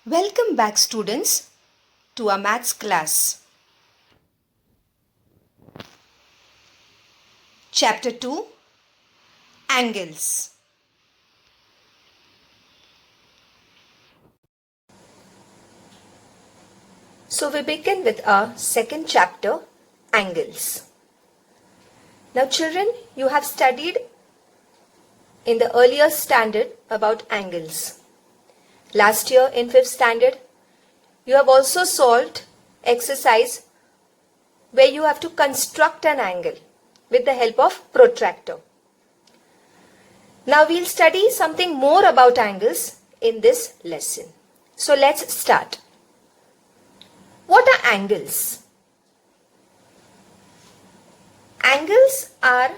Welcome back students to our maths class. Chapter 2 Angles. So we begin with our second chapter, angles. Now children, you have studied in the earlier standard about angles. Last year in 5th standard, you have also solved exercise where you have to construct an angle with the help of protractor. Now we'll study something more about angles in this lesson. So let's start. What are angles? Angles are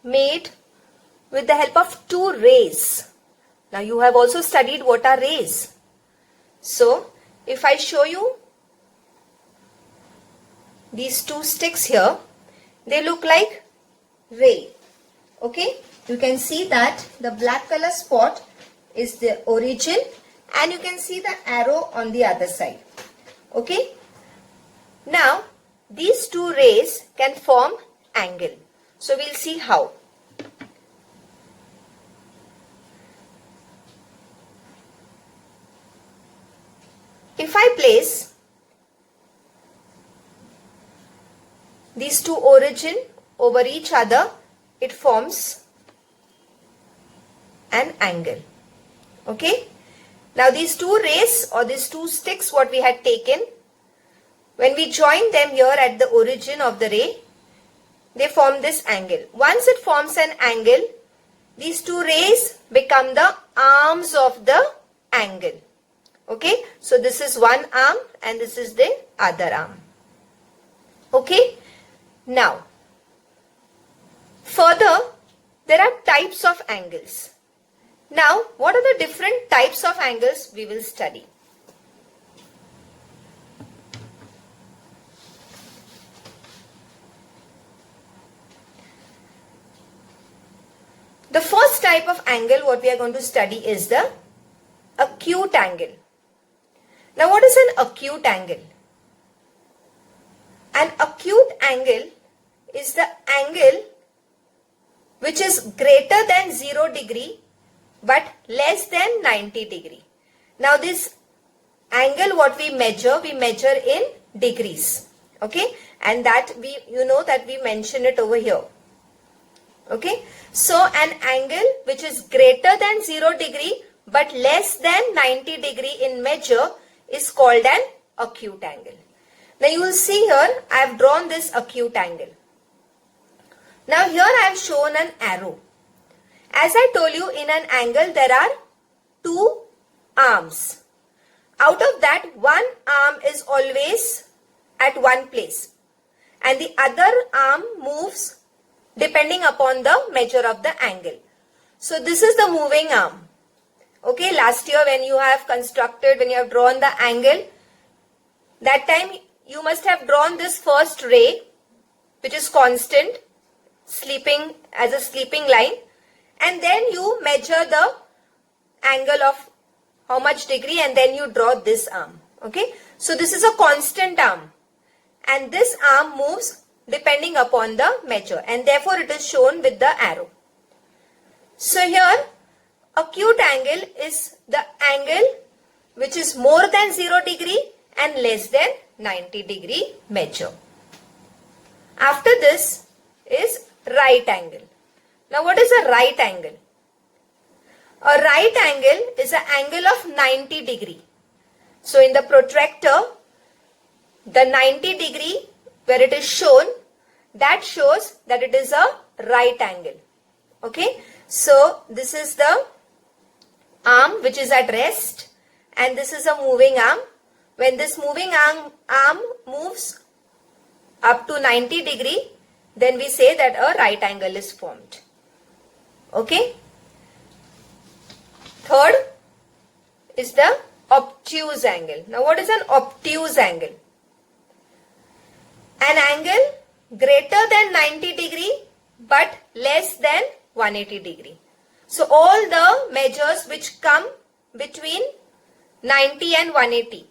made with the help of two rays. Now you have also studied what are rays. So if I show you these two sticks here, they look like ray. Okay, you can see that the black color spot is the origin and you can see the arrow on the other side. Okay, now these two rays can form angle. So we'll see how. If I place these two origin over each other, it forms an angle. Okay. Now these two rays or these two sticks what we had taken, when we join them here at the origin of the ray, they form this angle. Once it forms an angle, these two rays become the arms of the angle. Okay, so this is one arm and this is the other arm. Okay, now further there are types of angles. Now what are the different types of angles we will study? The first type of angle what we are going to study is the acute angle. Now what is an acute angle? An acute angle is the angle which is greater than 0 degree but less than 90 degree. Now this angle what we measure in degrees. Okay, and that we mention it over here. Okay, so an angle which is greater than 0 degree but less than 90 degree in measure is called an acute angle. Now you will see here I have drawn this acute angle. Now here I have shown an arrow. As I told you, in an angle there are two arms. Out of that, one arm is always at one place and the other arm moves depending upon the measure of the angle. So this is the moving arm. Okay, last year when you have drawn the angle, that time you must have drawn this first ray which is constant, sleeping as a sleeping line, and then you measure the angle of how much degree and then you draw this arm. Okay, so this is a constant arm and this arm moves depending upon the measure and therefore it is shown with the arrow. So here acute angle is the angle which is more than 0 degree and less than 90 degree measure. After this is right angle. Now what is a right angle? A right angle is an angle of 90 degree. So in the protractor, the 90 degree where it is shown, that shows that it is a right angle. Okay, so this is the arm which is at rest and this is a moving arm. When this moving arm moves up to 90 degree, then we say that a right angle is formed. Okay. Third is the obtuse angle. Now what is an obtuse angle? An angle greater than 90 degree but less than 180 degree. So all the measures which come between 90 and 180.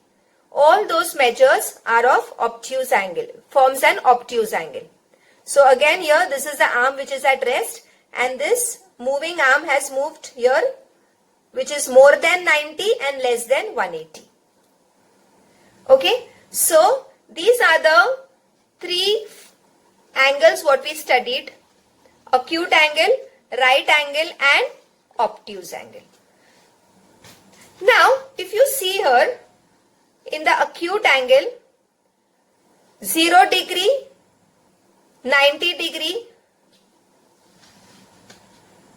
All those measures are of obtuse angle, forms an obtuse angle. So again here this is the arm which is at rest and this moving arm has moved here, which is more than 90 and less than 180. Okay, so these are the three angles what we studied: acute angle, right angle and obtuse angle. Now if you see here in the acute angle, 0 degree, 90 degree,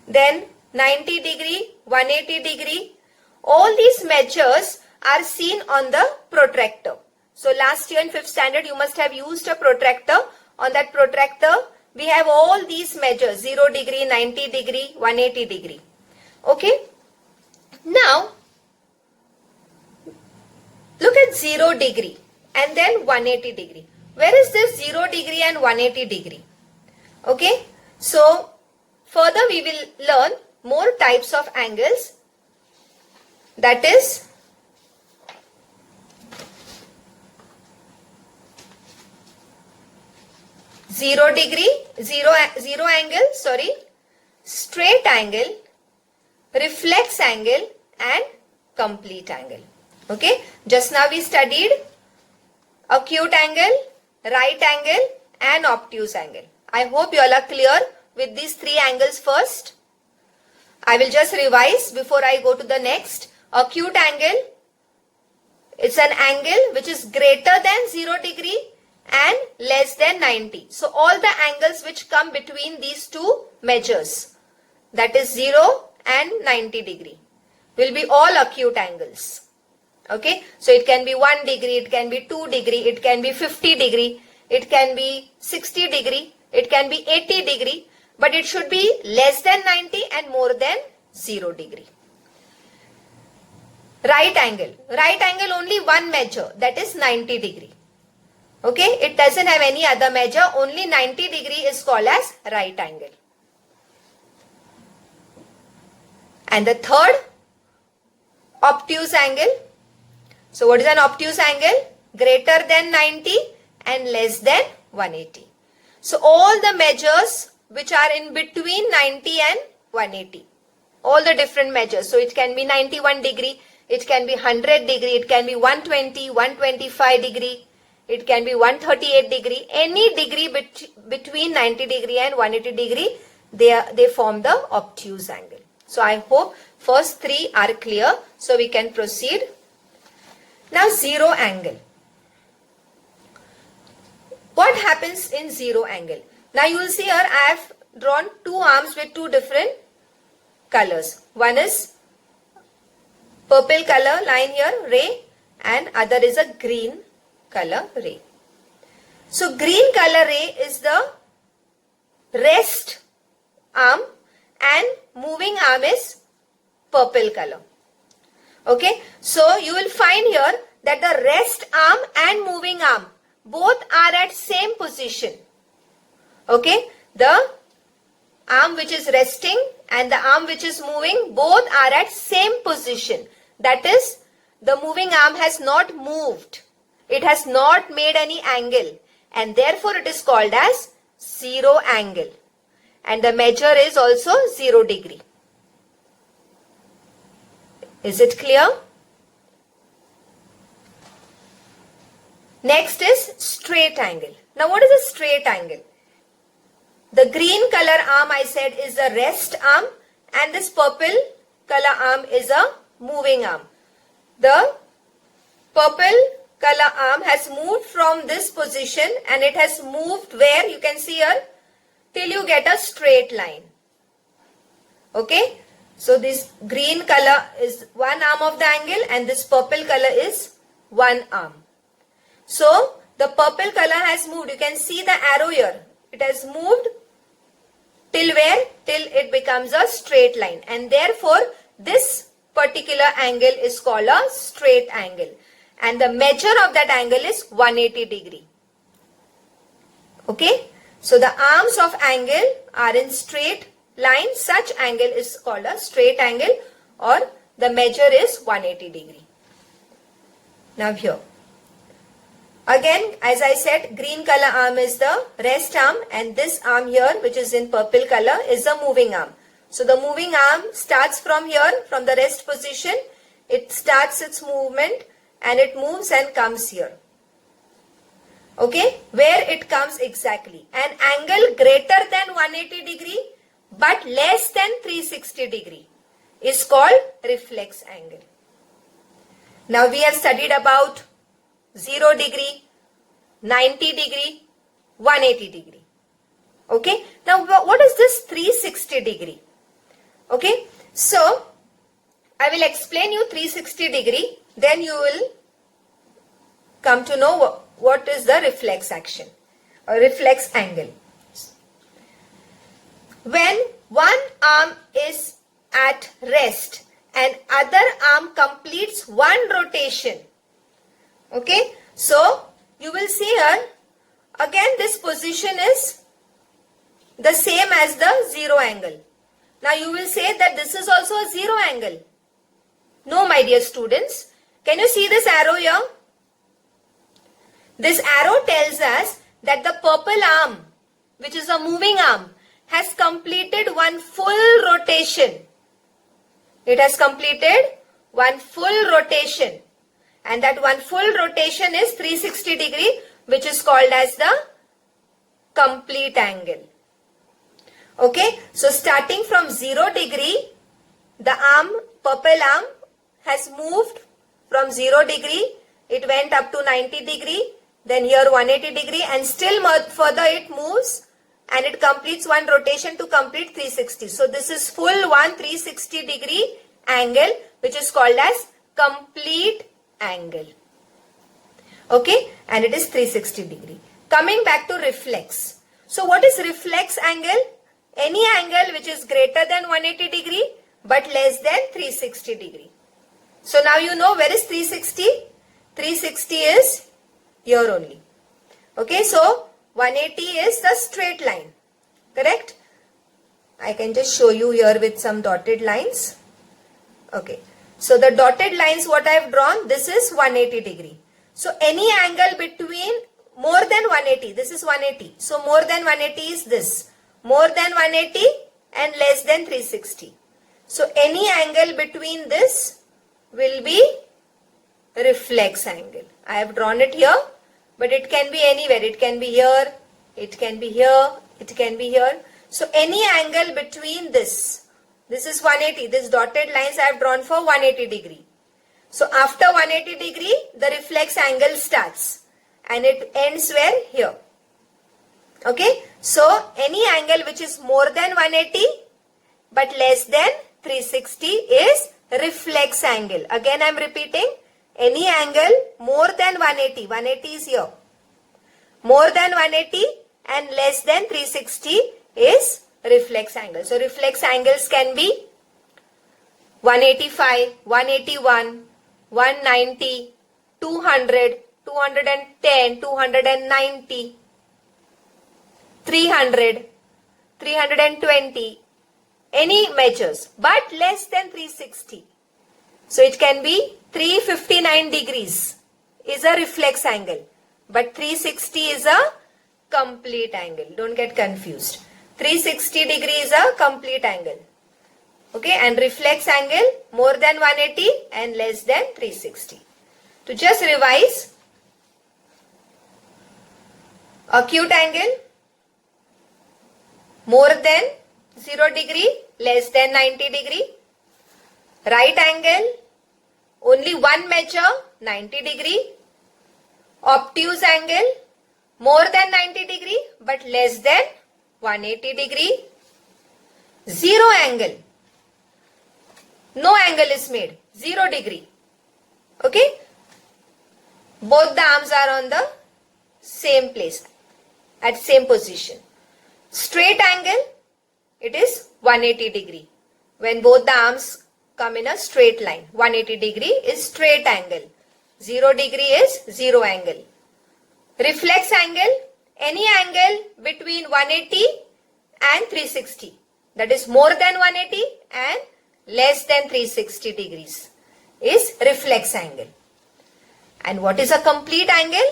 then 90 degree, 180 degree, all these measures are seen on the protractor. So last year in 5th standard you must have used a protractor. On that protractor we have all these measures: 0 degree, 90 degree, 180 degree. Okay. Now look at 0 degree and then 180 degree. Where is this 0 degree and 180 degree? Okay. So further we will learn more types of angles, that is zero angle, straight angle, reflex angle and complete angle. Okay, just now we studied acute angle, right angle and obtuse angle. I hope you all are clear with these three angles first. I will just revise before I go to the next. Acute angle, it's an angle which is greater than 0 degree and less than 90. So all the angles which come between these two measures, that is 0 and 90 degree, will be all acute angles. Okay, so it can be 1 degree, it can be 2 degree, it can be 50 degree, it can be 60 degree, it can be 80 degree, but it should be less than 90 and more than 0 degree. Right angle only one measure, that is 90 degree. Okay, it doesn't have any other measure, only 90 degree is called as right angle. And the third, obtuse angle. So what is an obtuse angle? Greater than 90 and less than 180. So all the measures which are in between 90 and 180, all the different measures. So it can be 91 degree, it can be 100 degree, it can be 120, 125 degree, it can be 138 degree. Any degree between 90 degree and 180 degree, they form the obtuse angle. So I hope first three are clear. So we can proceed. Now 0 angle. What happens in 0 angle? Now you will see here I have drawn two arms with two different colors. One is purple color line here, ray, and other is a green color ray. So green color ray is the rest arm and moving arm is purple color. Okay, so you will find here that the rest arm and moving arm both are at same position. Okay, the arm which is resting and the arm which is moving both are at same position. That is, the moving arm has not moved. It has not made any angle and therefore it is called as 0 angle. And the measure is also 0 degree. Is it clear? Next is straight angle. Now what is a straight angle? The green color arm I said is the rest arm and this purple color arm is a moving arm. The purple color arm has moved from this position and it has moved where you can see here till you get a straight line. Okay. So this green color is one arm of the angle and this purple color is one arm. So the purple color has moved. You can see the arrow here. It has moved till where? Till it becomes a straight line. And therefore this particular angle is called a straight angle. And the measure of that angle is 180 degree. Okay. So the arms of angle are in straight line. Such angle is called a straight angle or the measure is 180 degree. Now here. Again, as I said, green color arm is the rest arm, and this arm here, which is in purple color, is the moving arm. So the moving arm starts from here, from the rest position. It starts its movement and it moves and comes here. Okay, where it comes exactly. An angle greater than 180 degree but less than 360 degree is called reflex angle. Now we have studied about 0 degree, 90 degree, 180 degree. Okay. Now what is this 360 degree? Okay. So I will explain you 360 degree. Then you will come to know what is the reflex action or reflex angle. When one arm is at rest and other arm completes one rotation. Okay, so you will see here, again this position is the same as the 0 angle. Now you will say that this is also a 0 angle. No, my dear students. Can you see this arrow here? This arrow tells us that the purple arm, which is a moving arm, has completed one full rotation. It has completed one full rotation. And that one full rotation is 360 degree, which is called as the complete angle. Okay, so starting from 0 degree, the arm, purple arm, has moved from 0 degree. It went up to 90 degree, then here 180 degree, and still further it moves and it completes one rotation to complete 360. So this is full one 360 degree angle, which is called as complete angle. Okay, and it is 360 degree. Coming back to reflex. So what is reflex angle? Any angle which is greater than 180 degree but less than 360 degree. So now you know where is 360? 360 is here only. Okay, so 180 is the straight line. Correct? I can just show you here with some dotted lines. Okay. So the dotted lines what I have drawn, this is 180 degree. So any angle between more than 180, this is 180. So more than 180 is this. More than 180 and less than 360. So any angle between this will be reflex angle. I have drawn it here, but it can be anywhere. It can be here, it can be here, it can be here. So any angle between this is 180. This dotted lines I have drawn for 180 degree. So after 180 degree, the reflex angle starts and it ends where? Here. Okay. So any angle which is more than 180 but less than 360 is reflex angle. Again I am repeating, any angle more than 180. 180 is here. More than 180 and less than 360 is reflex angle. So reflex angles can be 185, 181, 190, 200, 210, 290, 300, 320, any measures, but less than 360. So it can be 359 degrees is a reflex angle, but 360 is a complete angle. Don't get confused. 360 degree is a complete angle. Okay, and reflex angle more than 180 and less than 360. To just revise, acute angle more than 0 degree, less than 90 degree. Right angle, only one measure, 90 degree. Obtuse angle, more than 90 degree but less than 180 degree. Zero angle, no angle is made, 0 degree. Okay, both the arms are on the same place, at same position. Straight angle, it is 180 degree. When both the arms come in a straight line, 180 degree is straight angle. 0 degree is 0 angle. Reflex angle, any angle between 180 and 360. That is more than 180 and less than 360 degrees is reflex angle. And what is a complete angle?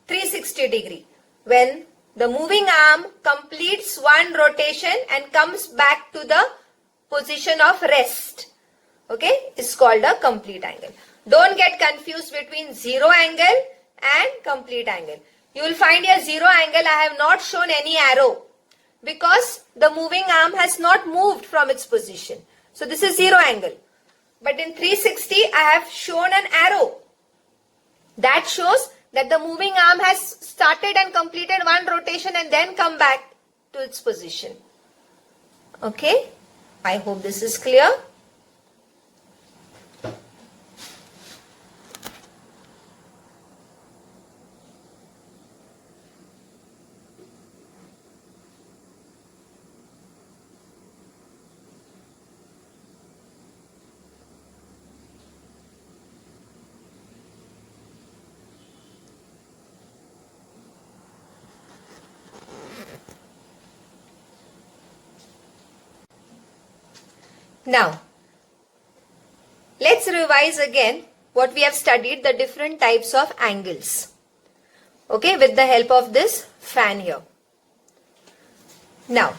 360 degree. When the moving arm completes one rotation and comes back to the position of rest. Okay, it's called a complete angle. Don't get confused between zero angle and complete angle. You will find here zero angle, I have not shown any arrow because the moving arm has not moved from its position. So this is zero angle. But in 360, I have shown an arrow. That shows that the moving arm has started and completed one rotation and then come back to its position. Okay, I hope this is clear. Now, let's revise again what we have studied, the different types of angles. Okay, with the help of this fan here. Now,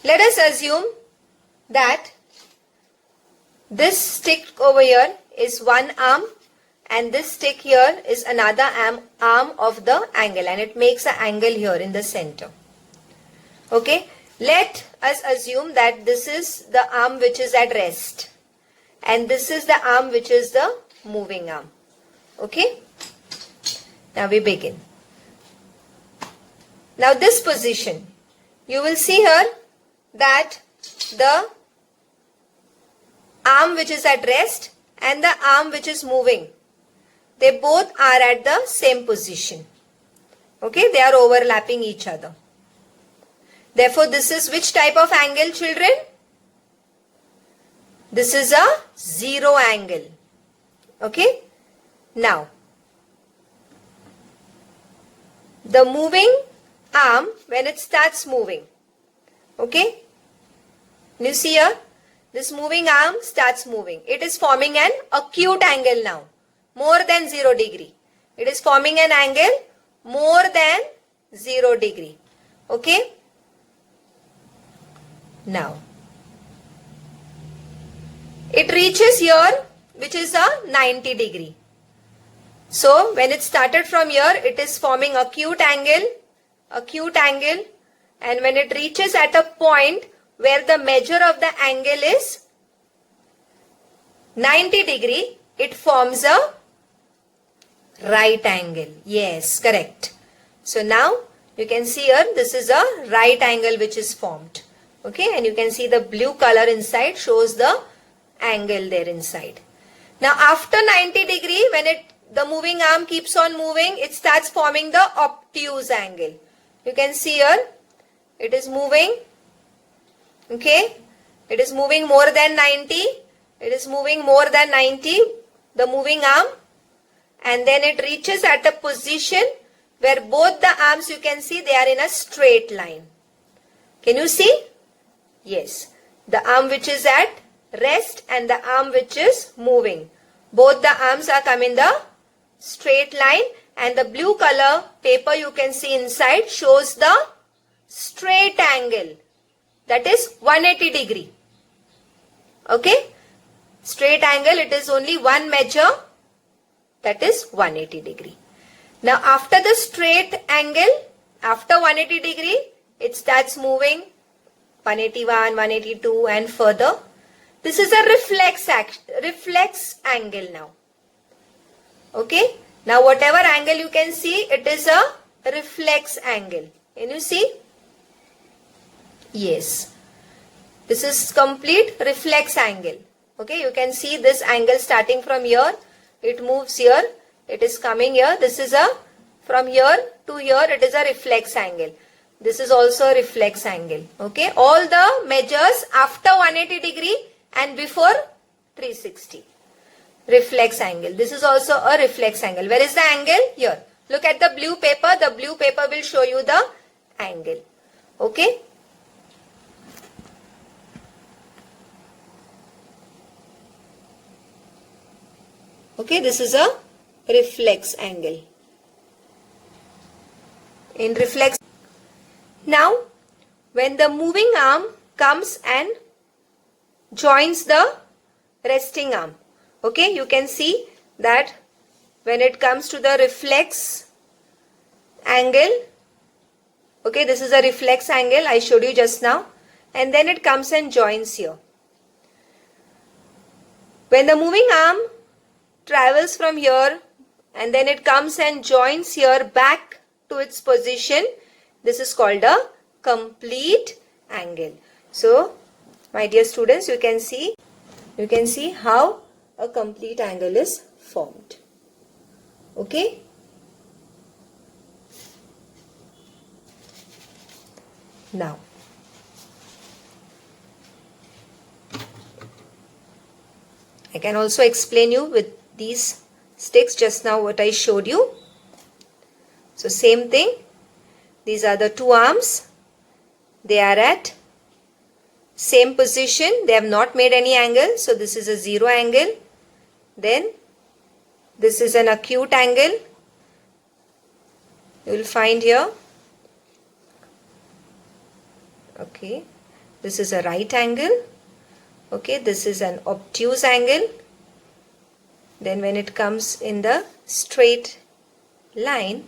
let us assume that this stick over here is one arm and this stick here is another arm of the angle, and it makes an angle here in the center. Okay. Let us assume that this is the arm which is at rest and this is the arm which is the moving arm. Okay. Now we begin. Now this position, you will see here that the arm which is at rest and the arm which is moving, they both are at the same position. Okay, they are overlapping each other. Therefore, this is which type of angle, children? This is a zero angle. Okay. Now, the moving arm, when it starts moving, okay, you see here, this moving arm starts moving. It is forming an acute angle now, more than 0 degree. It is forming an angle more than 0 degree. Okay. Now, it reaches here, which is a 90 degree. So, when it started from here, it is forming acute angle, and when it reaches at a point where the measure of the angle is 90 degree, it forms a right angle. Yes, correct. So, now you can see here, this is a right angle which is formed. Okay, and you can see the blue color inside shows the angle there inside. Now after 90 degree, when the moving arm keeps on moving, it starts forming the obtuse angle. You can see here, it is moving. Okay, it is moving more than 90. It is moving more than 90, the moving arm. And then it reaches at a position where both the arms, you can see, they are in a straight line. Can you see? Yes, the arm which is at rest and the arm which is moving. Both the arms are coming the straight line, and the blue color paper you can see inside shows the straight angle, that is 180 degree. Okay, straight angle, it is only one measure, that is 180 degree. Now after the straight angle, after 180 degree, it starts moving 181, 182 and further. This is a reflex angle now. Okay. Now whatever angle you can see, it is a reflex angle. Can you see? Yes. This is complete reflex angle. Okay. You can see this angle starting from here. It moves here. It is coming here. This is a, from here to here, it is a reflex angle. This is also a reflex angle. Okay. All the measures after 180 degree and before 360. Reflex angle. This is also a reflex angle. Where is the angle? Here. Look at the blue paper. The blue paper will show you the angle. Okay. Okay. This is a reflex angle. In reflex. Now, when the moving arm comes and joins the resting arm, okay, you can see that when it comes to the reflex angle, okay, this is a reflex angle I showed you just now, and then it comes and joins here. When the moving arm travels from here and then it comes and joins here back to its position, this is called a complete angle. So, my dear students, you can see how a complete angle is formed. Okay? Now, I can also explain you with these sticks just now what I showed you. So same thing, these are the two arms, they are at same position, they have not made any angle, so this is a zero angle. Then this is an acute angle, you will find here. Okay, this is a right angle. Okay, this is an obtuse angle. Then when it comes in the straight line,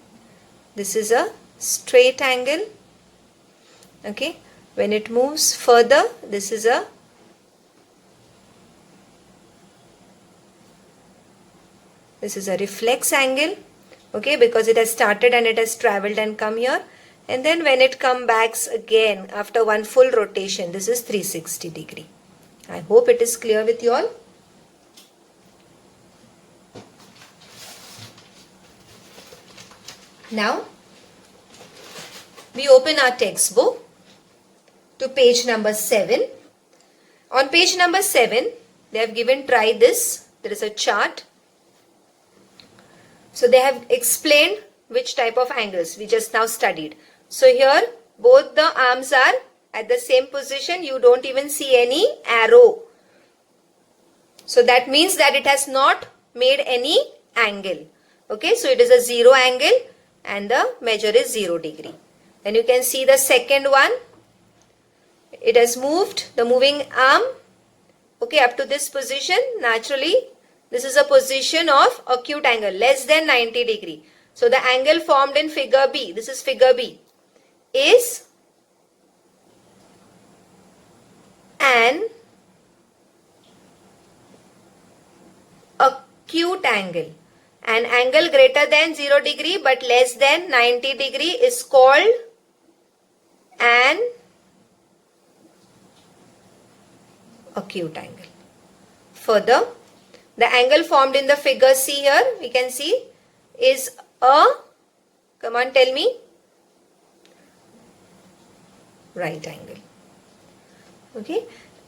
this is a straight angle. Okay, when it moves further, this is a reflex angle. Okay, because it has started and it has traveled and come here. And then when it comes back again after one full rotation, this is 360 degree. I hope it is clear with you all. Now, we open our textbook to page number 7. On page number 7, they have given try this. There is a chart. So they have explained which type of angles we just now studied. So here both the arms are at the same position. You don't even see any arrow. So that means that it has not made any angle. Okay, so it is a zero angle and the measure is 0 degree. And you can see the second one. It has moved, the moving arm, okay, up to this position. Naturally, this is a position of acute angle, less than 90 degree. So the angle formed in figure B, this is figure B, is an acute angle. An angle greater than 0 degree but less than 90 degree is called an acute angle. Further, the angle formed in the figure C here, we can see, is a, come on tell me, right angle. Okay,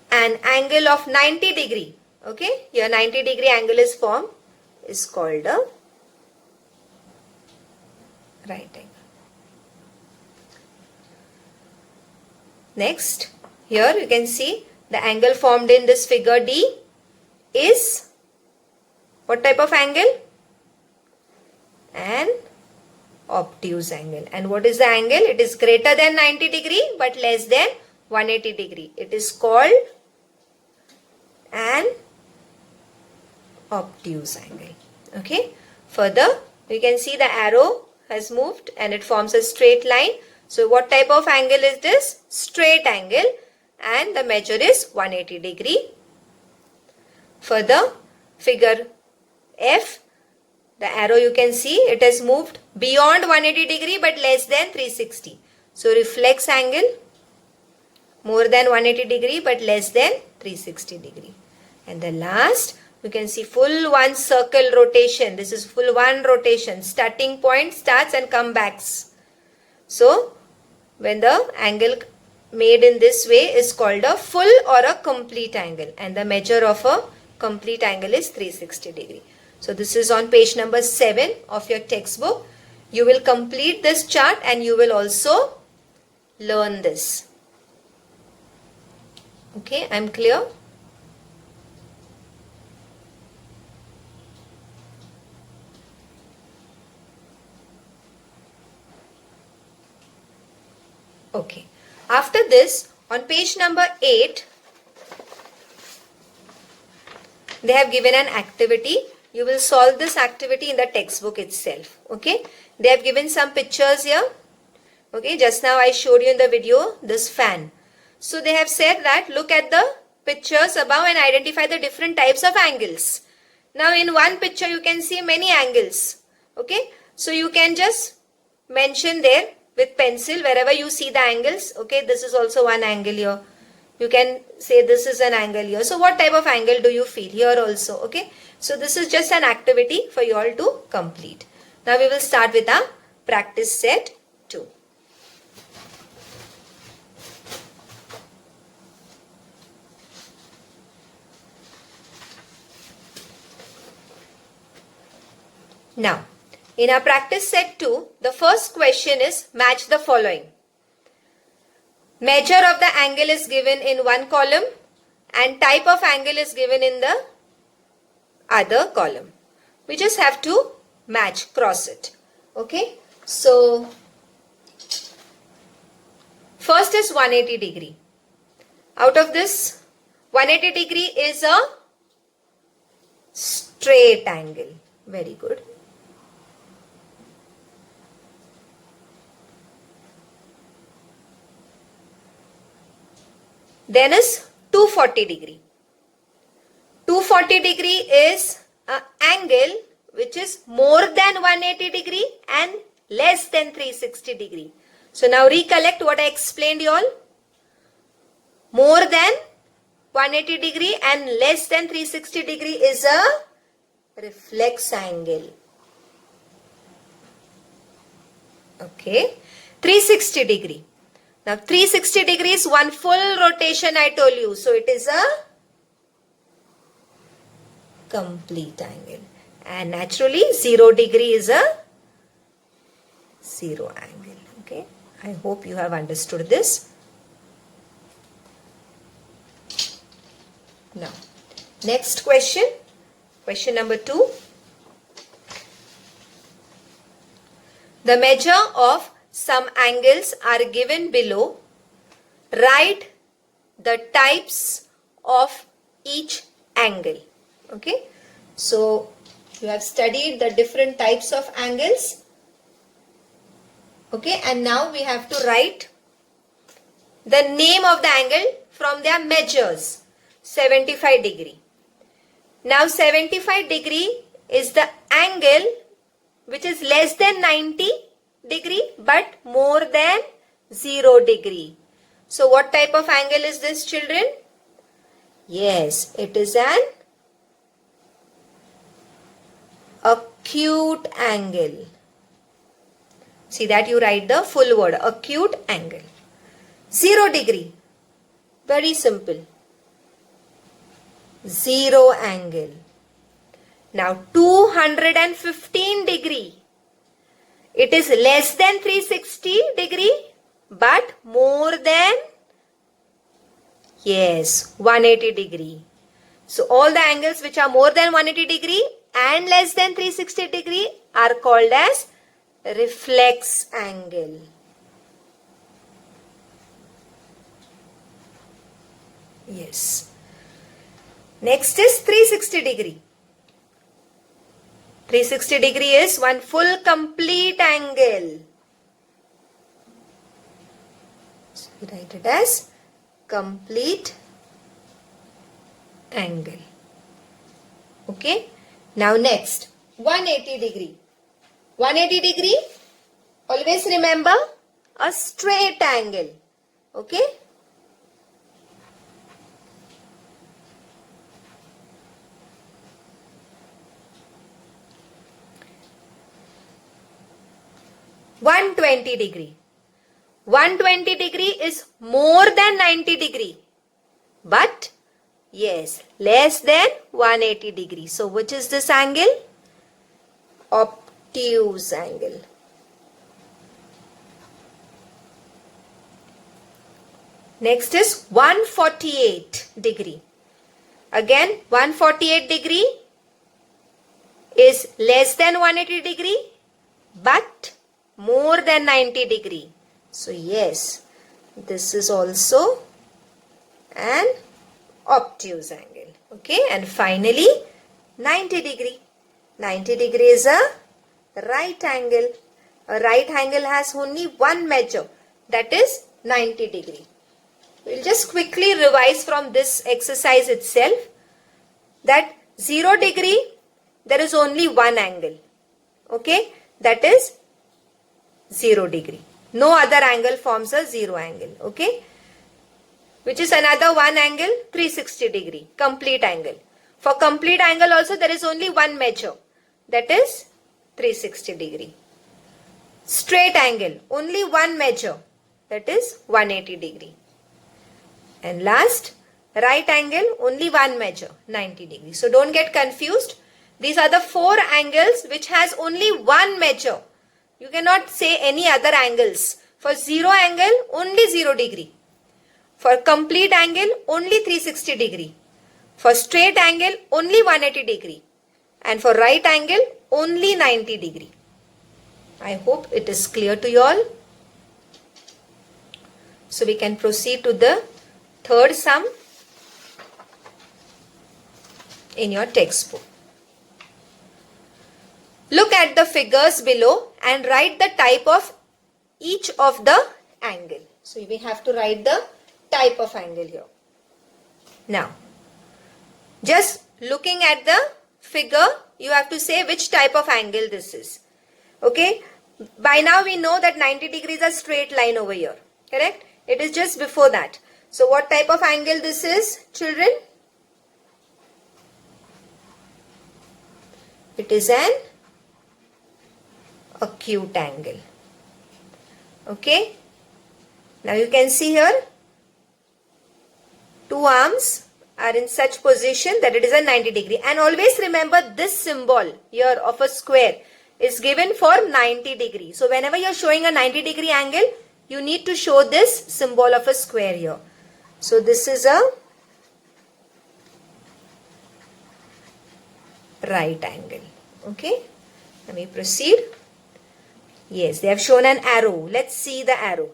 an angle of 90 degree, okay, here 90 degree angle is formed, is called a right angle. Next, here you can see the angle formed in this figure D is what type of angle? An obtuse angle. And what is the angle? It is greater than 90 degree but less than 180 degree. It is called an obtuse angle. Okay. Further, you can see the arrow has moved and it forms a straight line. So what type of angle is this? Straight angle, and the measure is 180 degree. Further, figure F, the arrow you can see, it has moved beyond 180 degree but less than 360. So reflex angle, more than 180 degree but less than 360 degree. And the last, you can see full one circle rotation. This is full one rotation. Starting point starts and comes back. So when the angle made in this way is called a full or a complete angle, and the measure of a complete angle is 360 degree. So this is on page number 7 of your textbook. You will complete this chart and you will also learn this. Okay, I'm clear? Okay. After this, on page number 8, they have given an activity. You will solve this activity in the textbook itself. Okay. They have given some pictures here. Okay. Just now I showed you in the video this fan. So they have said that look at the pictures above and identify the different types of angles. Now in one picture you can see many angles. Okay. So you can just mention there with pencil wherever you see the angles. Okay. This is also one angle here. You can say this is an angle here. So what type of angle do you feel here also? Okay. So this is just an activity for you all to complete. Now we will start with our practice set 2. Now, in our practice set 2, the first question is match the following. Measure of the angle is given in one column and type of angle is given in the other column. We just have to match, cross it. Okay. So, first is 180 degree. Out of this, 180 degree is a straight angle. Very good. Then is 240 degree. 240 degree is an angle which is more than 180 degree and less than 360 degree. So now recollect what I explained you all. More than 180 degree and less than 360 degree is a reflex angle. Okay. 360 degree. Now 360 degrees, one full rotation I told you. So it is a complete angle. And naturally 0 degree is a zero angle. Okay. I hope you have understood this. Now, next question. Question number 2. The measure of some angles are given below. Write the types of each angle. Okay. So, you have studied the different types of angles. Okay. And now we have to write the name of the angle from their measures. 75 degree. Now 75 degree is the angle which is less than 90 degree but more than 0 degree. So what type of angle is this, children? Yes, it is an acute angle. See that you write the full word, acute angle. 0 degree, very simple. 0 angle. Now 215 degree. It is less than 360 degree but more than, yes, 180 degree. So all the angles which are more than 180 degree and less than 360 degree are called as reflex angle. Yes. Next is 360 degree. 360 degree is one full complete angle. So we write it as complete angle. Okay. Now next, 180 degree. 180 degree, always remember a straight angle. Okay. degree. 120 degree is more than 90 degree. But, yes, less than 180 degree. So, which is this angle? Obtuse angle. Next is 148 degree. Again, 148 degree is less than 180 degree but more than 90 degree. So yes, This is also an obtuse angle. Okay, and finally 90 degree. 90 degree is a right angle. A right angle has only one measure, that is 90 degree. We'll just quickly revise from this exercise itself that 0 degree, there is only one angle. Okay, that is 0 degree. No other angle forms a 0 angle. Okay, which is another one angle, 360 degree, complete angle. For complete angle also there is only one measure, that is 360 degree. Straight angle, only one measure, that is 180 degree. And last, right angle, only one measure, 90 degree. So don't get confused. These are the four angles which has only one measure. You cannot say any other angles. For 0 angle, only 0 degree. For complete angle, only 360 degree. For straight angle, only 180 degree. And for right angle, only 90 degree. I hope it is clear to you all. So we can proceed to the third sum in your textbook. Look at the figures below and write the type of each of the angle. So we have to write the type of angle here. Now, just looking at the figure, you have to say which type of angle this is. Okay, by now we know that 90 degrees is a straight line over here. Correct? It is just before that. So what type of angle this is, children? It is an acute angle. Okay. Now you can see here, two arms are in such position that it is a 90 degree. And always remember this symbol here of a square is given for 90 degree. So whenever you are showing a 90 degree angle, you need to show this symbol of a square here. So this is a right angle. Okay. Let me proceed. Yes, they have shown an arrow. Let's see the arrow.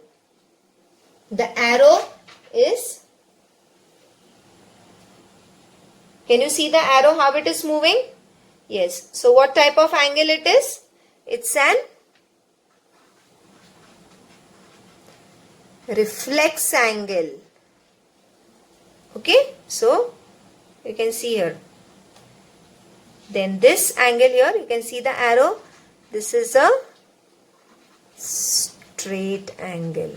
The arrow is, can you see the arrow how it is moving? Yes. So what type of angle it is? It's an reflex angle. Okay. So you can see here. Then this angle here, you can see the arrow. This is a straight angle.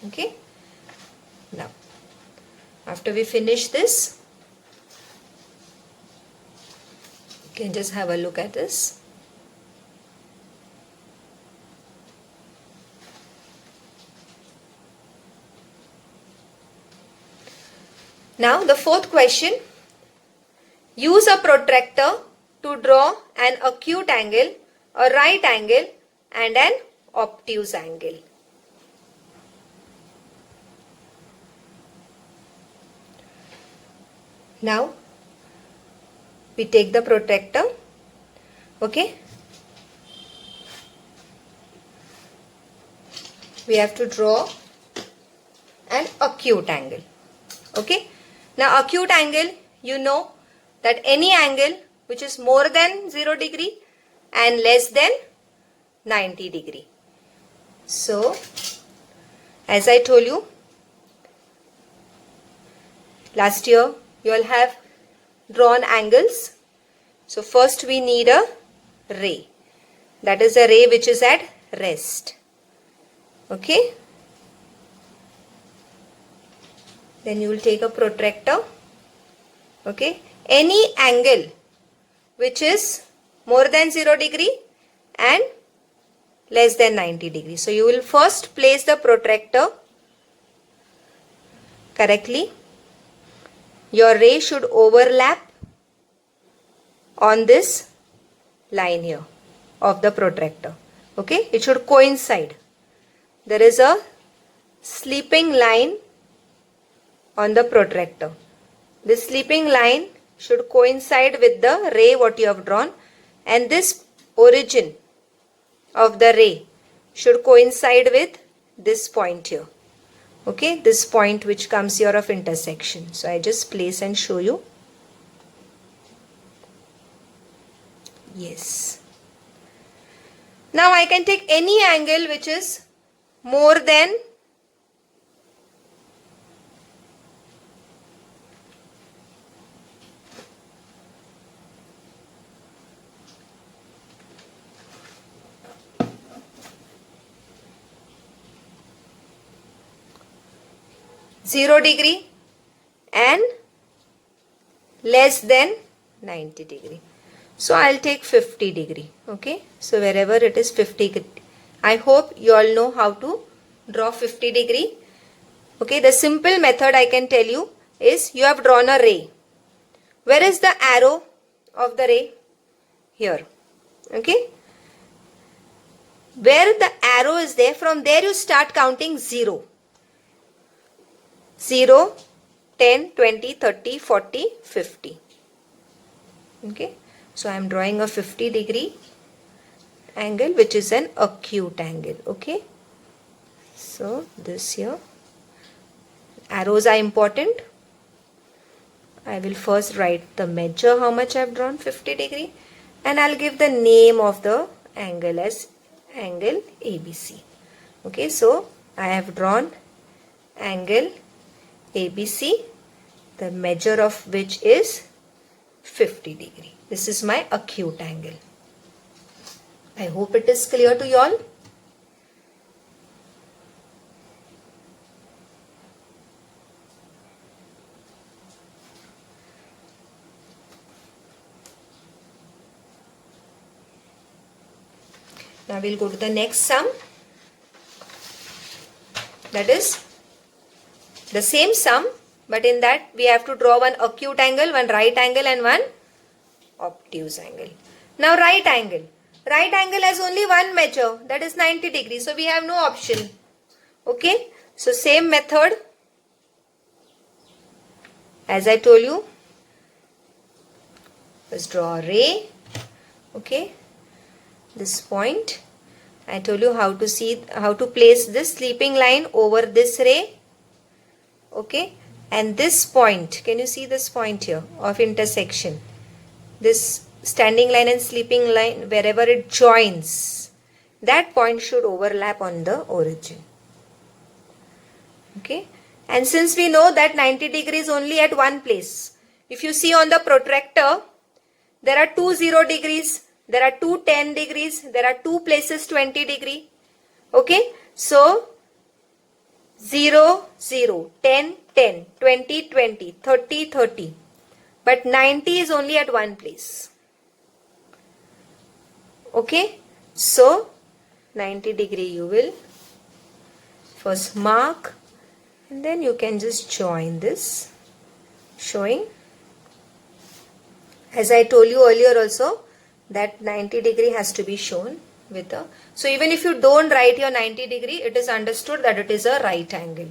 Okay. Now, after we finish this, you can just have a look at this. Now, the fourth question. Use a protractor to draw an acute angle, a right angle and an obtuse angle. Now, we take the protractor. Okay. We have to draw an acute angle. Okay. Now, acute angle, you know that any angle which is more than 0 degree and less than 90 degree. So, as I told you, last year you all have drawn angles. So, first we need a ray. That is a ray which is at rest. Okay. Then you will take a protractor. Okay. Any angle which is more than 0 degree and less than 90 degree. So you will first place the protractor correctly. Your ray should overlap on this line here of the protractor. Okay, it should coincide. There is a sleeping line on the protractor. This sleeping line should coincide with the ray what you have drawn, and this origin of the ray should coincide with this point here. Okay, this point which comes here of intersection. So I just place and show you. Yes. Now I can take any angle which is more than 0 degree and less than 90 degree. So I'll take 50 degree. Okay. So wherever it is 50 degree. I hope you all know how to draw 50 degree. Okay. The simple method I can tell you is you have drawn a ray. Where is the arrow of the ray? Here. Okay. Where the arrow is there, from there you start counting 0. 0, 10, 20, 30, 40, 50. Okay. So I am drawing a 50 degree angle which is an acute angle. Okay. So this here. Arrows are important. I will first write the measure how much I have drawn, 50 degree, and I'll give the name of the angle as angle ABC. Okay, so I have drawn angle ABC, the measure of which is 50 degree. This is my acute angle. I hope it is clear to you all. Now we'll go to the next sum. That is the same sum, but in that we have to draw one acute angle, one right angle and one obtuse angle. Now right angle. Right angle has only one measure, that is 90 degrees. So we have no option. Okay. So same method as I told you. Let's draw a ray. Okay. This point. I told you how to place this sleeping line over this ray. Okay. And this point, can you see this point here of intersection? This standing line and sleeping line, wherever it joins, that point should overlap on the origin. Okay. And since we know that 90 degrees only at one place, if you see on the protractor, there are 2 0 degrees, there are 2 10 degrees, there are 2 places 20 degree. Okay. So 0 0, 10 10, 20 20, 30 30. But 90 is only at one place. Okay. So 90 degree you will first mark and then you can just join this, showing, as I told you earlier also, that 90 degree has to be shown with a, so even if you don't write your 90 degree, it is understood that it is a right angle.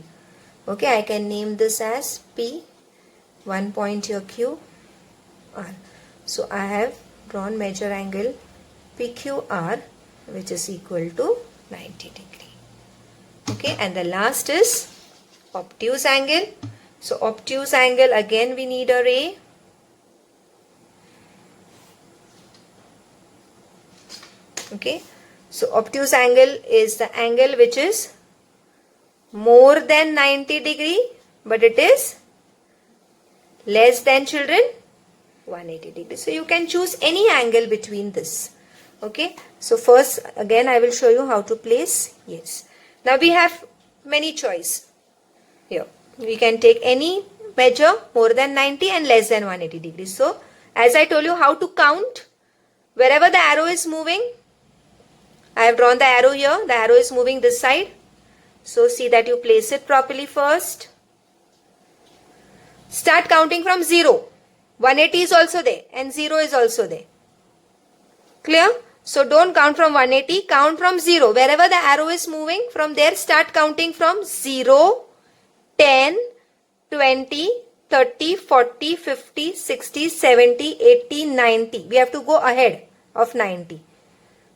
Okay, I can name this as P, 1 point here Q, R. So I have drawn measure angle PQR which is equal to 90 degree. Okay, and the last is obtuse angle. So obtuse angle, again we need a ray. Okay, so obtuse angle is the angle which is more than 90 degree, but it is less than, children, 180 degree. So you can choose any angle between this. Okay, so first again I will show you how to place. Yes, now we have many choice here. We can take any measure more than 90 and less than 180 degrees. So as I told you how to count, wherever the arrow is moving, I have drawn the arrow here. The arrow is moving this side. So see that you place it properly first. Start counting from 0. 180 is also there and 0 is also there. Clear? So don't count from 180. Count from 0. Wherever the arrow is moving, from there start counting from 0, 10, 20, 30, 40, 50, 60, 70, 80, 90. We have to go ahead of 90.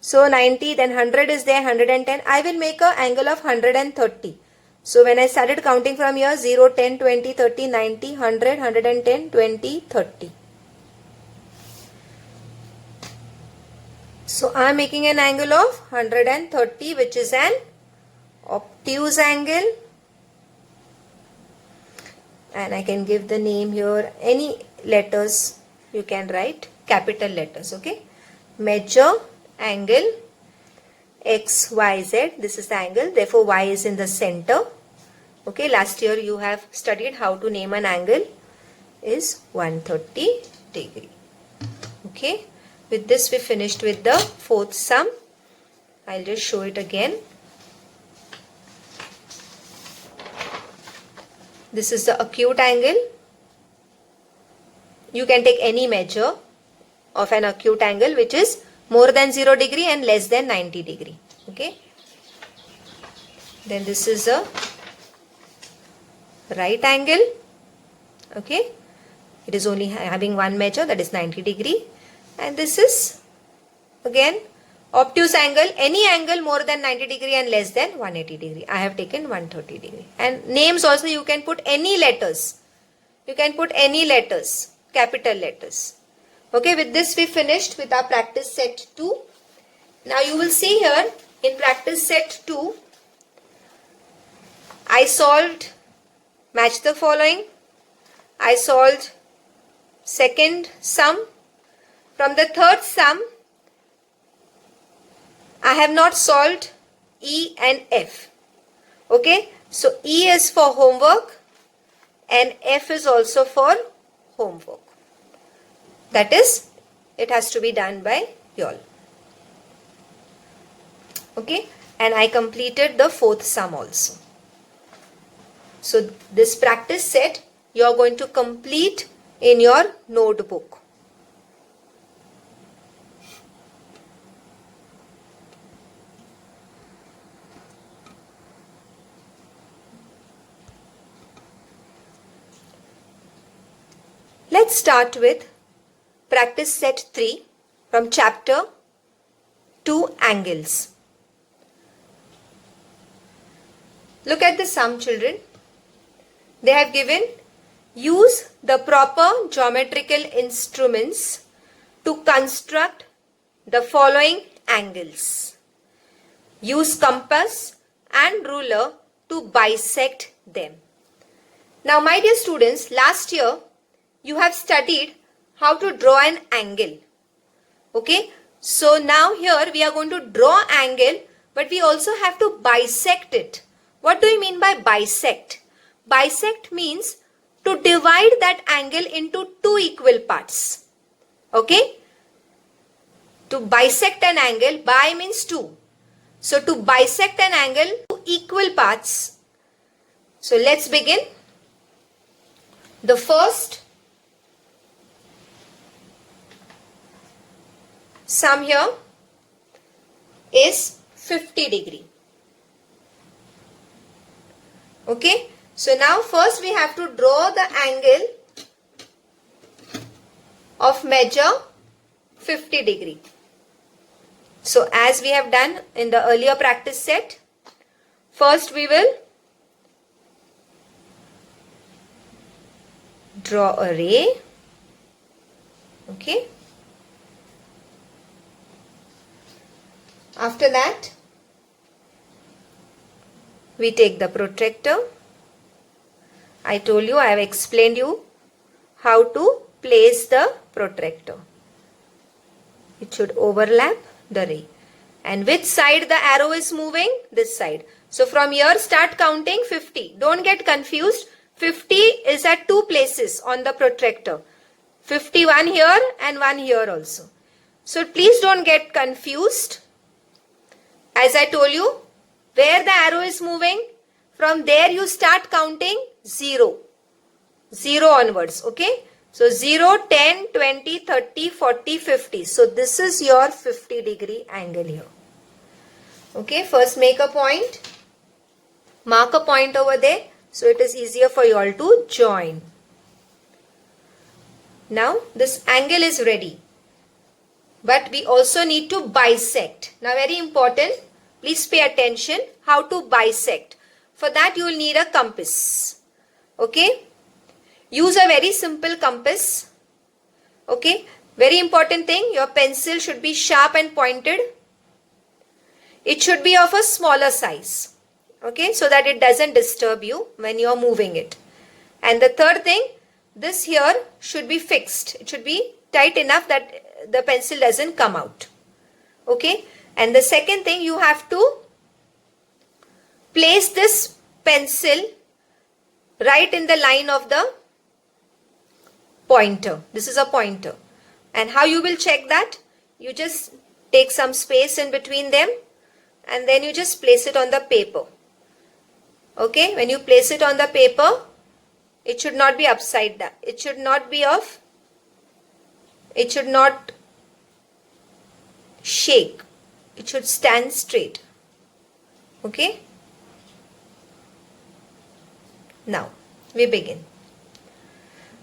So 90, then 100 is there, 110. I will make an angle of 130. So when I started counting from here, 0, 10, 20, 30, 90, 100, 110, 20, 30. So I am making an angle of 130, which is an obtuse angle. And I can give the name here, any letters you can write, capital letters, okay. Measure angle X, Y, Z. This is the angle, therefore Y is in the center. Okay, last year you have studied how to name an angle is 130 degree. Okay, with this we finished with the fourth sum. I'll just show it again. This is the acute angle. You can take any measure of an acute angle which is more than 0 degree and less than 90 degree. Okay. Then this is a right angle. Okay. It is only having one measure, that is 90 degree. And this is again obtuse angle, any angle more than 90 degree and less than 180 degree. I have taken 130 degree. And names also you can put any letters. You can put any letters, capital letters. Okay, with this we finished with our practice set 2. Now you will see here in practice set 2, I solved match the following. I solved second sum. From the third sum, I have not solved E and F. Okay, so E is for homework and F is also for homework. That is, it has to be done by you all. Okay, and I completed the fourth sum also. So this practice set you are going to complete in your notebook. Let's start with practice set 3 from chapter 2 angles. Look at the sum, children. They have given use the proper geometrical instruments to construct the following angles. Use compass and ruler to bisect them. Now my dear students, last year you have studied how to draw an angle. Okay, so now here we are going to draw angle, but we also have to bisect it. What do you mean by bisect? Bisect means to divide that angle into two equal parts. Okay, to bisect an angle, bi means two. So to bisect an angle to equal parts. So let's begin. The first sum here is 50 degree. Okay, so now first we have to draw the angle of measure 50 degree. So as we have done in the earlier practice set, first we will draw a ray. Okay. After that, we take the protractor. I told you, I have explained you how to place the protractor. It should overlap the ray. And which side the arrow is moving? This side. So from here start counting 50. Don't get confused. 50 is at two places on the protractor. 51 here and 1 here also. So please don't get confused. As I told you, where the arrow is moving, from there you start counting 0. 0 onwards, okay? So 0, 10, 20, 30, 40, 50. So this is your 50 degree angle here. Okay, first make a point. Mark a point over there. So it is easier for you all to join. Now this angle is ready. but we also need to bisect. Now very important, please pay attention how to bisect. For that you will need a compass. Okay, use a very simple compass. Okay, very important thing, your pencil should be sharp and pointed. It should be of a smaller size. Okay, so that it doesn't disturb you when you are moving it. And the third thing, this here should be fixed. It should be tight enough that the pencil doesn't come out. Okay, and the second thing, you have to place this pencil right in the line of the pointer. This is a pointer. And how you will check that? You just take some space in between them and then you just place it on the paper. Okay, when you place it on the paper, it should not be upside down. It should not shake. It should stand straight. Okay. Now we begin.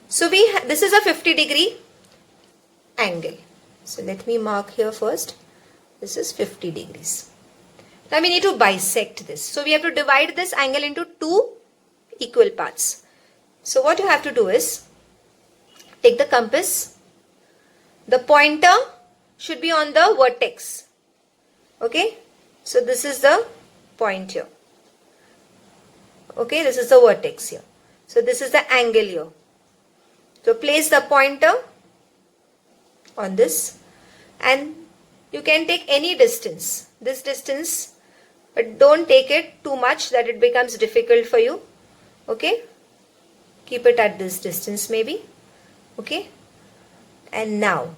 So this is a 50-degree angle. So let me mark here first. This is 50 degrees. Now we need to bisect this. So we have to divide this angle into two equal parts. So what you have to do is, take the compass. The pointer should be on the vertex. Okay. So this is the point here. Okay. This is the vertex here. So this is the angle here. So place the pointer on this and you can take any distance. This distance, but don't take it too much that it becomes difficult for you. Okay. Keep it at this distance maybe. Okay. And now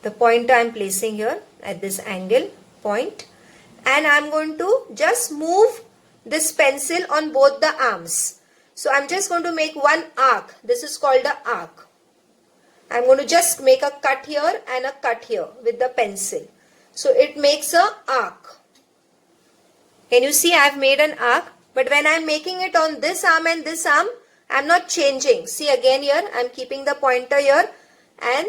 the pointer I am placing here at this angle point, and I am going to just move this pencil on both the arms. So I am just going to make one arc. This is called the arc. I am going to just make a cut here and a cut here with the pencil. So it makes a arc. Can you see I have made an arc? But when I am making it on this arm and this arm, I am not changing. See again here, I am keeping the pointer here and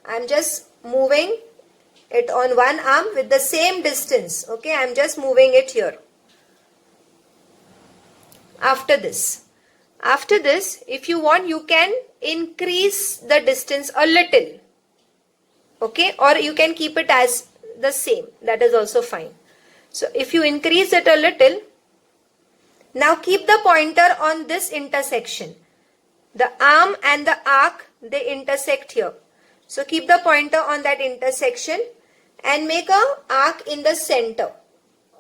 I am just moving it on one arm with the same distance. Okay, I am just moving it here. After this, if you want, you can increase the distance a little. Okay, or you can keep it as the same. That is also fine. So if you increase it a little, now keep the pointer on this intersection. The arm and the arc, they intersect here. So keep the pointer on that intersection and make a arc in the center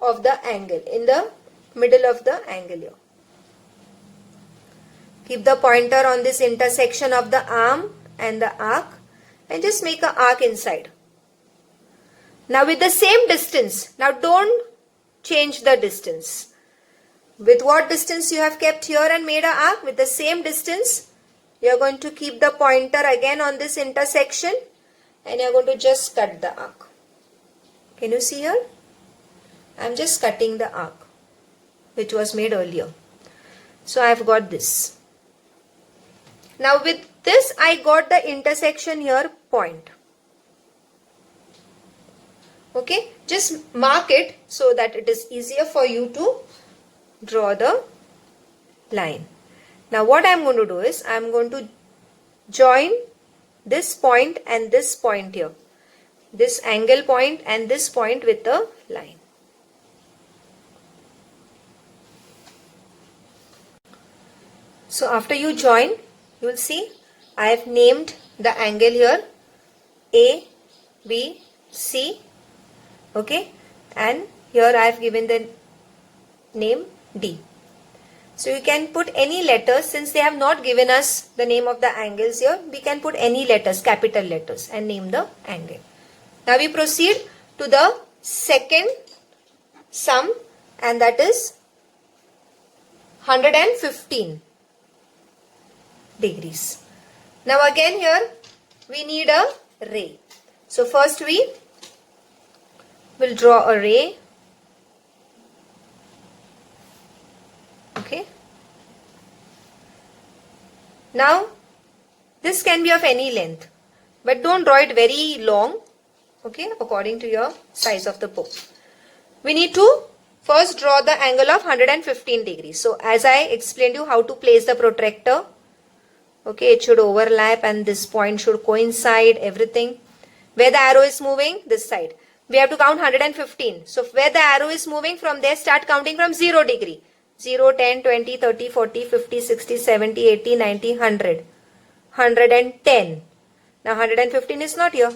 of the angle, in the middle of the angle here. Keep the pointer on this intersection of the arm and the arc and just make an arc inside. Now with the same distance, now don't change the distance. With what distance you have kept here and made an arc, with the same distance, you are going to keep the pointer again on this intersection and you are going to just cut the arc. Can you see here? I am just cutting the arc which was made earlier. So I have got this. Now with this I got the intersection here point. Okay, just mark it so that it is easier for you to draw the line. Now what I am going to do is I am going to join this point and this point here. This angle point and this point with the line. So after you join, you will see I have named the angle here A, B, C. Okay, and here I have given the name D. So you can put any letters, since they have not given us the name of the angles here, we can put any letters, capital letters, and name the angle. Now we proceed to the second sum, and that is 115 degrees. Now again here we need a ray. So first we will draw a ray. Okay. Now this can be of any length, but don't draw it very long, okay, according to your size of the bow. We need to first draw the angle of 115 degrees. So as I explained you how to place the protractor, okay, it should overlap and this point should coincide, everything. Where the arrow is moving, this side. We have to count 115. So where the arrow is moving, from there start counting from 0 degree. 0, 10, 20, 30, 40, 50, 60, 70, 80, 90, 100. 110. Now 115 is not here.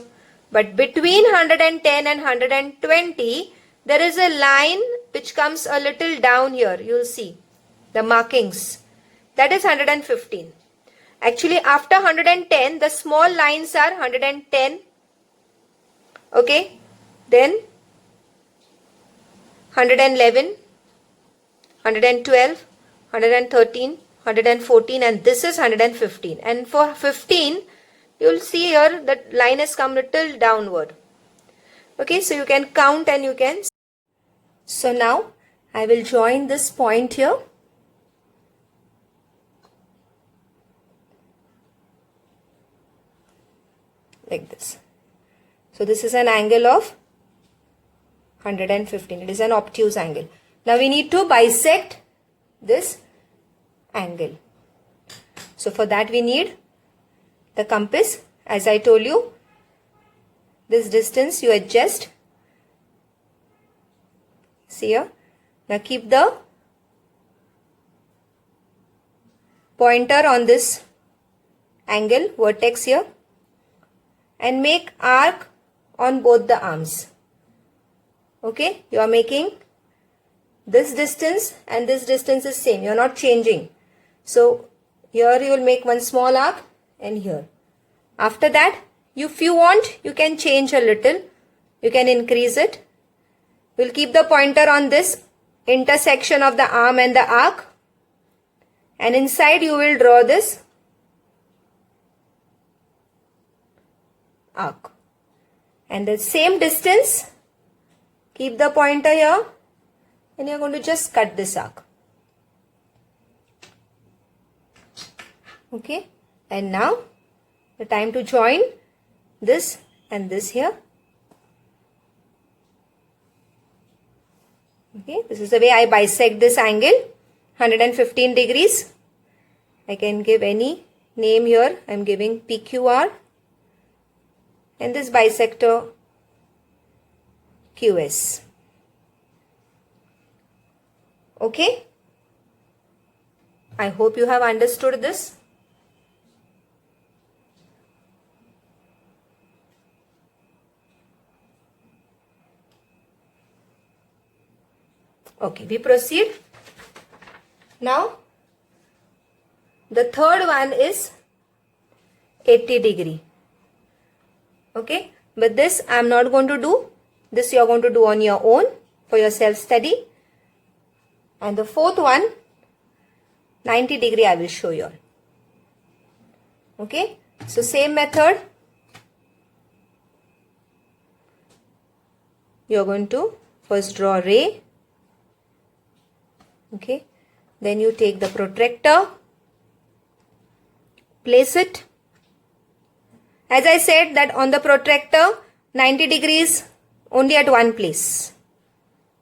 But between 110 and 120, there is a line which comes a little down here. You will see the markings. That is 115. Actually, after 110, the small lines are 110. Okay. Then 111, 112, 113, 114, and this is 115. And for 15, you will see here that line has come little downward. Okay, so you can count and you can. So now I will join this point here. Like this. So this is an angle of 115. It is an obtuse angle. Now we need to bisect this angle. So for that we need the compass. As I told you, this distance you adjust. See here. Now keep the pointer on this angle, vertex here, and make arc on both the arms. Okay, you are making this distance and this distance is same. You are not changing. So here you will make one small arc and here. After that, if you want, you can change a little. You can increase it. You will keep the pointer on this intersection of the arm and the arc. And inside you will draw this arc. And the same distance, keep the pointer here and you are going to just cut this arc. Okay, and now the time to join this and this here. Okay, this is the way I bisect this angle, 115 degrees. I can give any name here. I am giving PQR. And this bisector QS. Okay, I hope you have understood this. Okay, we proceed. Now, the third one is 80 degree. Okay, but this I am not going to do. This you are going to do on your own for your self-study. And the fourth one, 90 degree I will show you. Okay, so same method. You are going to first draw a ray. Okay, then you take the protractor, place it. As I said that on the protractor, 90 degrees only at one place.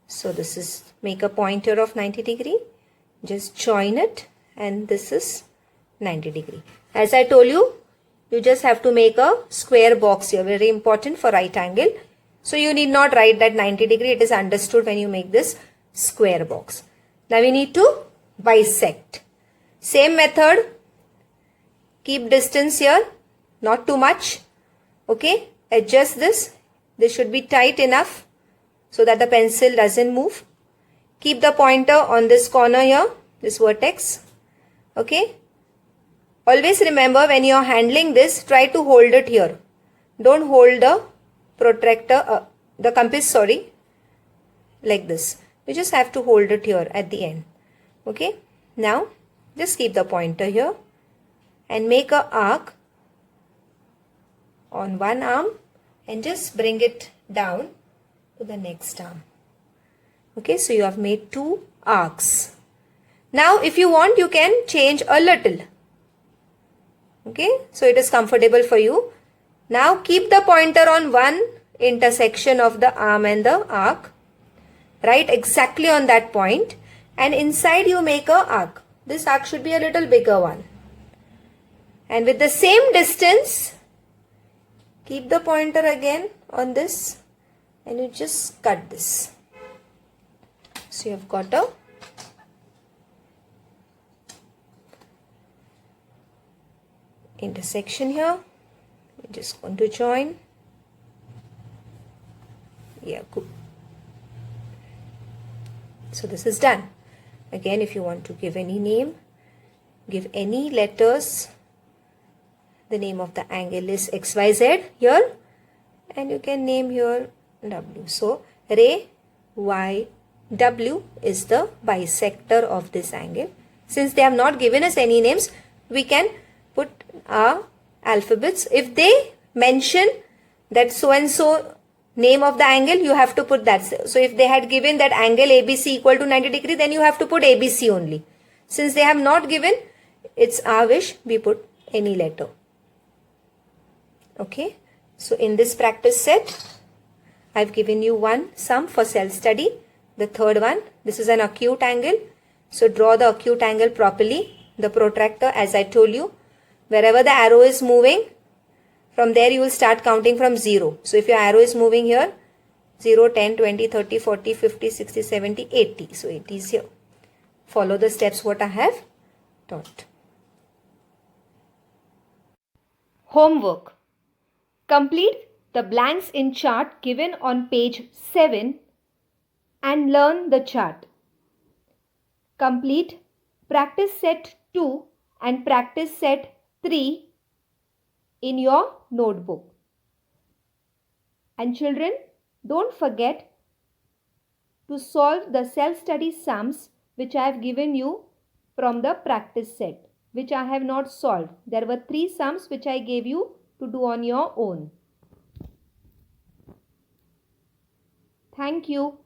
So this is, make a pointer of 90 degree. Just join it and this is 90 degree. As I told you, you just have to make a square box here. Very important for right angle. So you need not write that 90 degree. It is understood when you make this square box. Now we need to bisect. Same method. Keep distance here. Not too much. Okay. Adjust this. This should be tight enough so that the pencil doesn't move. Keep the pointer on this corner here. This vertex. Okay. Always remember when you are handling this, try to hold it here. Don't hold the protractor, the compass, sorry, like this. You just have to hold it here at the end. Okay. Now, just keep the pointer here and make a arc on one arm and just bring it down to the next arm. Okay. So, you have made two arcs. Now, if you want, you can change a little. Okay. So, it is comfortable for you. Now keep the pointer on one intersection of the arm and the arc. Right exactly on that point, and inside you make a arc. This arc should be a little bigger one. And with the same distance, keep the pointer again on this and you just cut this. So you have got a intersection here. We're just going to join. Yeah, good. So this is done. Again, if you want to give any name, give any letters. The name of the angle is XYZ here, and you can name here W. So ray YW is the bisector of this angle. Since they have not given us any names, we can put our alphabets. If they mention that so and so name of the angle, you have to put that. So if they had given that angle ABC equal to 90 degree, then you have to put ABC only. Since they have not given, it's our wish, we put any letter. Okay. So in this practice set, I've given you one sum for self-study. The third one, this is an acute angle. So draw the acute angle properly. The protractor, as I told you, wherever the arrow is moving, from there you will start counting from 0. So if your arrow is moving here, 0, 10, 20, 30, 40, 50, 60, 70, 80. So 80 is here. Follow the steps what I have taught. Homework. Complete the blanks in chart given on page 7 and learn the chart. Complete practice set 2 and practice set 3 in your notebook. And children, don't forget to solve the self-study sums which I have given you from the practice set, which I have not solved. There were 3 sums which I gave you to do on your own. Thank you.